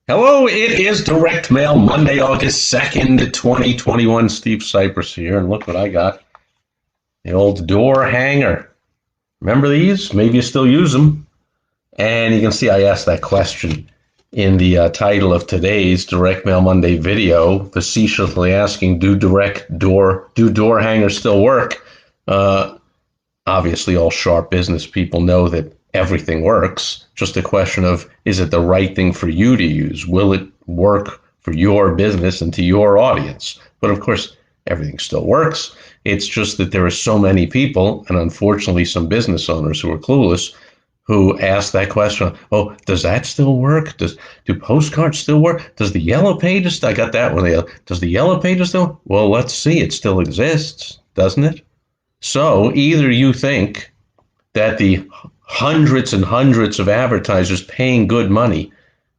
Hello, it is Direct Mail Monday, August 2nd, 2021. Steve Sipress here, and look what I got. The old door hanger. Remember these? Maybe you still use them. And you can see I asked that question in the title of today's Direct Mail Monday video, facetiously asking, do door hangers still work? Uh, Obviously, all sharp business people know that everything works. Just a question of, is it the right thing for you to use? Will it work for your business and to your audience? But of course, everything still works. It's just that there are so many people, and unfortunately some business owners who are clueless, who ask that question. Oh, does that still work? Do postcards still work? Does the yellow pages? I got that one. Does the yellow pages still? Well, let's see. It still exists, doesn't it? So either you think that the hundreds and hundreds of advertisers paying good money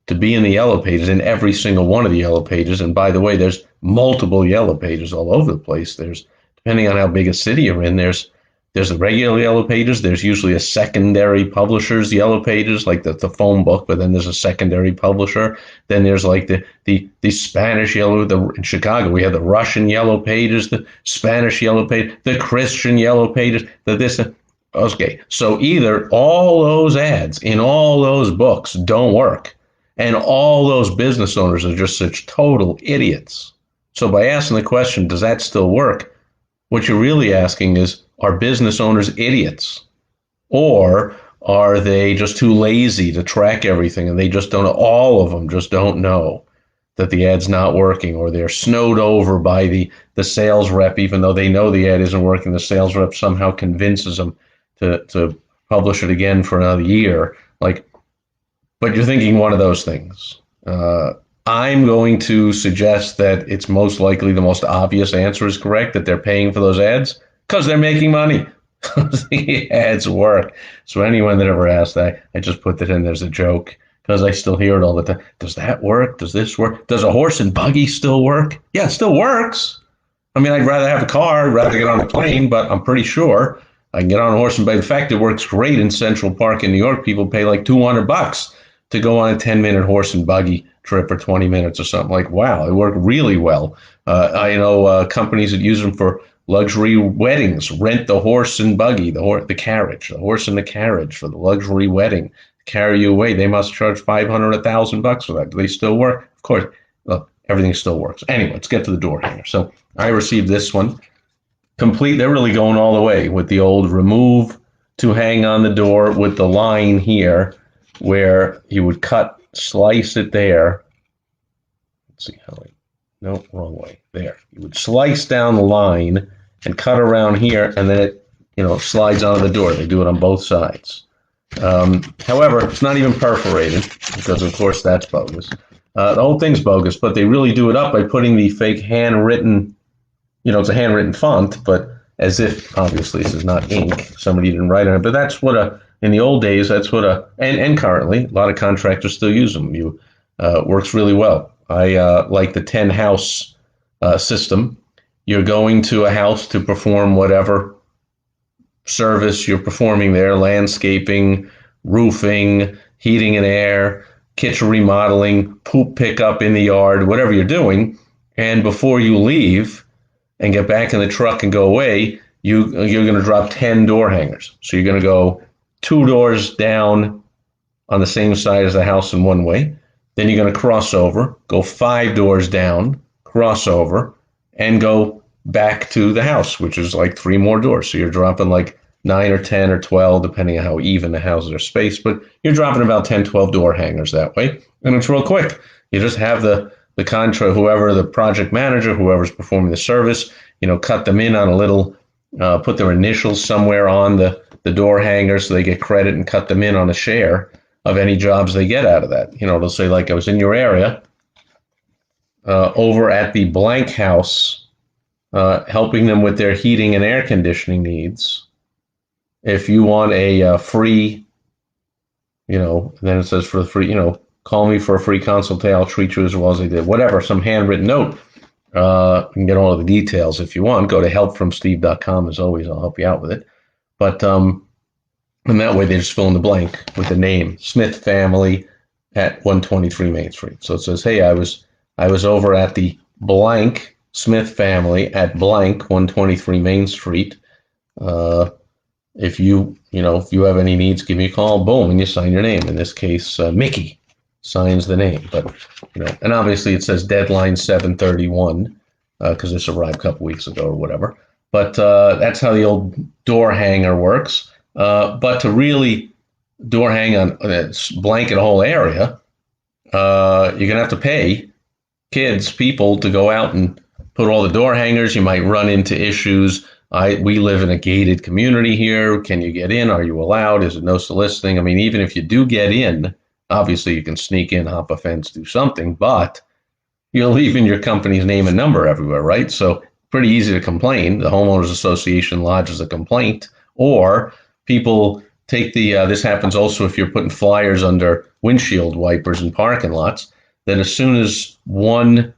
to be in the yellow pages, in every single one of the yellow pages, and by the way, there's multiple yellow pages all over the place. There's, depending on how big a city you're in, there's the regular yellow pages. There's usually a secondary publisher's yellow pages, like the phone book, but then there's a secondary publisher. Then there's like the Spanish yellow. In Chicago, we have the Russian yellow pages, the Spanish yellow page, the Christian yellow pages, the this. Okay, so either all those ads in all those books don't work, and all those business owners are just such total idiots. So by asking the question, does that still work? What you're really asking is, are business owners idiots? Or are they just too lazy to track everything and they just don't, all of them just don't know that the ad's not working, or they're snowed over by the sales rep, even though they know the ad isn't working. The sales rep somehow convinces them to publish it again for another year. Like, but you're thinking one of those things. I'm going to suggest that it's most likely the most obvious answer is correct, that they're paying for those ads because they're making money. The ads work. So anyone that ever asked that, I just put that in there as a joke because I still hear it all the time. Does that work? Does this work? Does a horse and buggy still work? Yeah, it still works. I mean, I'd rather have a car, I'd rather get on a plane, but I'm pretty sure I can get on a horse and buggy. In fact, it works great in Central Park in New York. People pay like $200 to go on a 10-minute horse and buggy trip for 20 minutes or something. Like, wow, it worked really well. I know companies that use them for luxury weddings, rent the horse and buggy, the carriage, the horse and the carriage for the luxury wedding, carry you away. They must charge 500, $1,000 for that. Do they still work? Of course. Look, everything still works. Anyway, let's get to the door hanger. So I received this one complete. They're really going all the way with the old remove to hang on the door with the line here where you would slice it there. Let's see how no, wrong way. There. You would slice down the line and cut around here, and then it slides onto the door. They do it on both sides. However, it's not even perforated because, of course, that's bogus. The whole thing's bogus, but they really do it up by putting the fake handwritten, it's a handwritten font, but as if, obviously, this is not ink. Somebody didn't write on it, but that's what in the old days, that's what and currently, a lot of contractors still use them. Works really well. I like the 10 house system. You're going to a house to perform whatever service you're performing there: landscaping, roofing, heating and air, kitchen remodeling, poop pickup in the yard, whatever you're doing. And before you leave and get back in the truck and go away, you're going to drop 10 door hangers. So you're going to go 2 doors down on the same side as the house in one way. Then you're going to cross over, go 5 doors down, cross over, and go back to the house, which is like 3 more doors. So you're dropping like 9 or 10 or 12, depending on how even the houses are spaced. But you're dropping about 10, 12 door hangers that way. And it's real quick. You just have the whoever the project manager, whoever's performing the service, cut them in on a little, put their initials somewhere on the door hanger so they get credit, and cut them in on a share of any jobs they get out of that. They'll say, like, I was in your area over at the blank house, helping them with their heating and air conditioning needs. If you want a free, then it says for the free, call me for a free consultation. I'll treat you as well as I did. Whatever, some handwritten note. You can get all of the details if you want. Go to helpfromsteve.com. As always, I'll help you out with it. But and that way they just fill in the blank with the name, Smith family, at 123 Main Street. So it says, hey, I was over at the blank Smith family at blank 123 Main Street. If if you have any needs, give me a call. Boom, and you sign your name. In this case, Mickey signs the name. But and obviously it says deadline 7/31 because this arrived a couple weeks ago or whatever. But that's how the old door hanger works. But to really door hang on blanket a whole area, you're gonna have to pay people to go out and put all the door hangers. You might run into issues. We live in a gated community here. Can you get in? Are you allowed? Is it no soliciting? I mean, even if you do get in, obviously you can sneak in, hop a fence, do something, but you're leaving your company's name and number everywhere, right? So pretty easy to complain. The homeowners association lodges a complaint, or people take this happens also if you're putting flyers under windshield wipers in parking lots, that as soon as one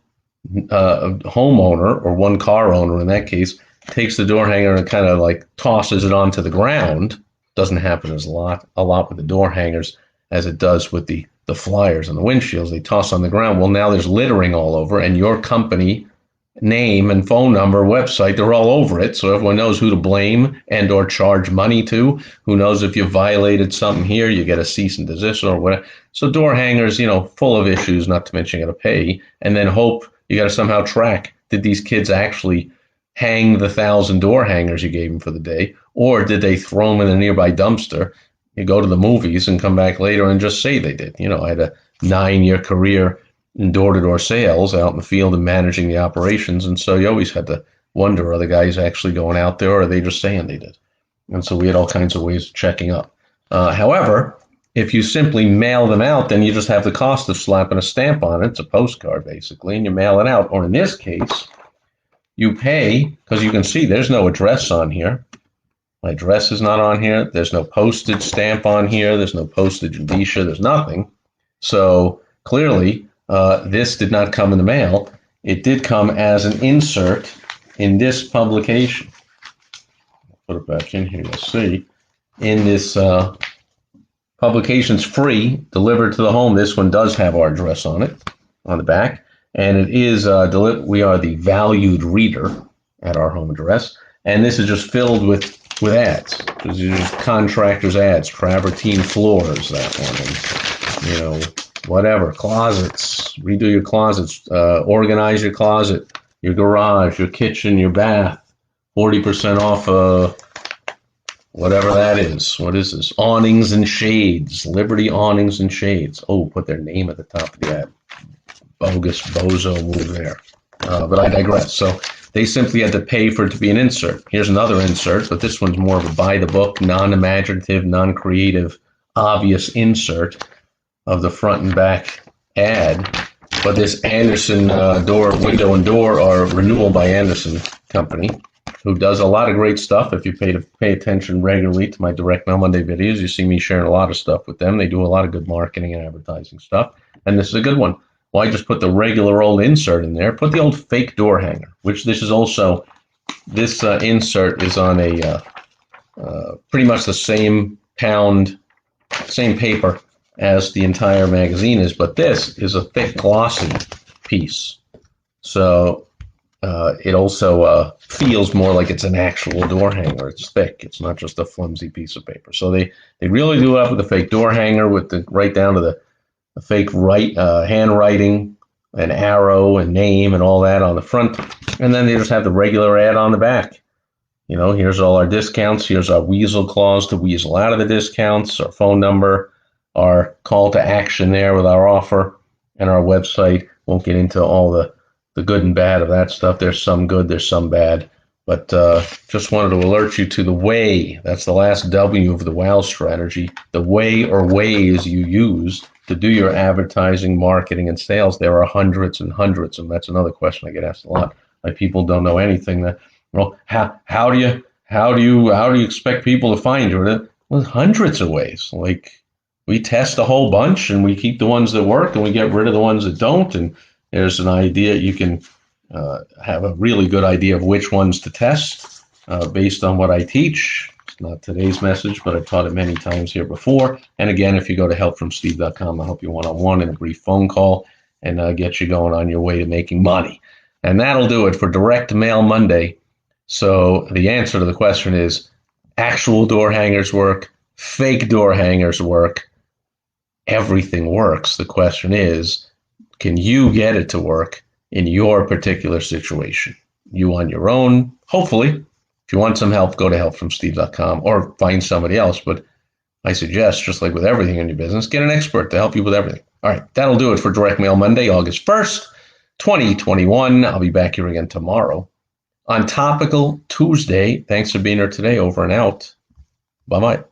homeowner, or one car owner in that case, takes the door hanger and kind of like tosses it onto the ground. Doesn't happen as a lot with the door hangers as it does with the flyers and the windshields. They toss on the ground. Well, now there's littering all over, and your company name and phone number, website, they're all over it. So everyone knows who to blame and or charge money to. Who knows if you violated something here, you get a cease and desist or whatever. So door hangers, full of issues, not to mention you got to pay, and then hope you got to somehow track, did these kids actually hang the 1,000 door hangers you gave them for the day, or did they throw them in a nearby dumpster? You go to the movies and come back later and just say they did. I had a 9-year career in door-to-door sales out in the field and managing the operations, and so you always had to wonder, are the guys actually going out there, or are they just saying they did? And so we had all kinds of ways of checking up. However, if you simply mail them out, then you just have the cost of slapping a stamp on it. It's a postcard, basically, and you mail it out. Or in this case, you pay, because you can see there's no address on here. My address is not on here. There's no postage stamp on here. There's no postage indicia. There's nothing. So clearly, this did not come in the mail. It did come as an insert in this publication. I'll put it back in here. You'll see. In this publication's free, delivered to the home. This one does have our address on it, on the back. And it is, we are the valued reader at our home address. And this is just filled with ads. This is just contractors' ads, travertine floors, that one. And, whatever, closets, redo your closets, organize your closet, your garage, your kitchen, your bath, 40% off, whatever that is. What is this? Awnings and shades, Liberty Awnings and Shades. Oh, put their name at the top of the ad. Bogus bozo move there. But I digress. So they simply had to pay for it to be an insert. Here's another insert, but this one's more of a by the book, non-imaginative, non-creative, obvious insert of the front and back ad. But this Anderson window and door are Renewal by Anderson company, who does a lot of great stuff. If you pay attention regularly to my Direct Mail Monday videos, you see me sharing a lot of stuff with them. They do a lot of good marketing and advertising stuff. And this is a good one. Why just put the regular old insert in there? Put the old fake door hanger, which this is also, this insert is on a pretty much the same paper as the entire magazine is, but this is a thick, glossy piece. So it also feels more like it's an actual door hanger. It's thick. It's not just a flimsy piece of paper. So they really do up with the fake door hanger, with the right down to the fake handwriting, an arrow and name and all that on the front. And then they just have the regular ad on the back. Here's all our discounts. Here's our weasel clause to weasel out of the discounts, our phone number, our call to action there with our offer, and our website. Won't get into all the good and bad of that stuff. There's some good, there's some bad. But just wanted to alert you to the way, that's the last W of the WOW strategy, the way or ways you use to do your advertising, marketing, and sales. There are hundreds and hundreds, and that's another question I get asked a lot. Like, people don't know anything. That, well, how do you expect people to find you? Well, hundreds of ways. Like, we test a whole bunch, and we keep the ones that work, and we get rid of the ones that don't. And there's an idea you can have a really good idea of which ones to test based on what I teach. not today's message, but I've taught it many times here before. And again, if you go to helpfromsteve.com, I'll help you one-on-one in a brief phone call and get you going on your way to making money. And that'll do it for Direct Mail Monday. So the answer to the question is actual door hangers work, fake door hangers work, everything works. The question is, can you get it to work in your particular situation? You on your own, hopefully. If you want some help, go to helpfromsteve.com or find somebody else. But I suggest, just like with everything in your business, get an expert to help you with everything. All right, that'll do it for Direct Mail Monday, August 1st, 2021. I'll be back here again tomorrow on Topical Tuesday. Thanks for being here today. Over and out. Bye-bye.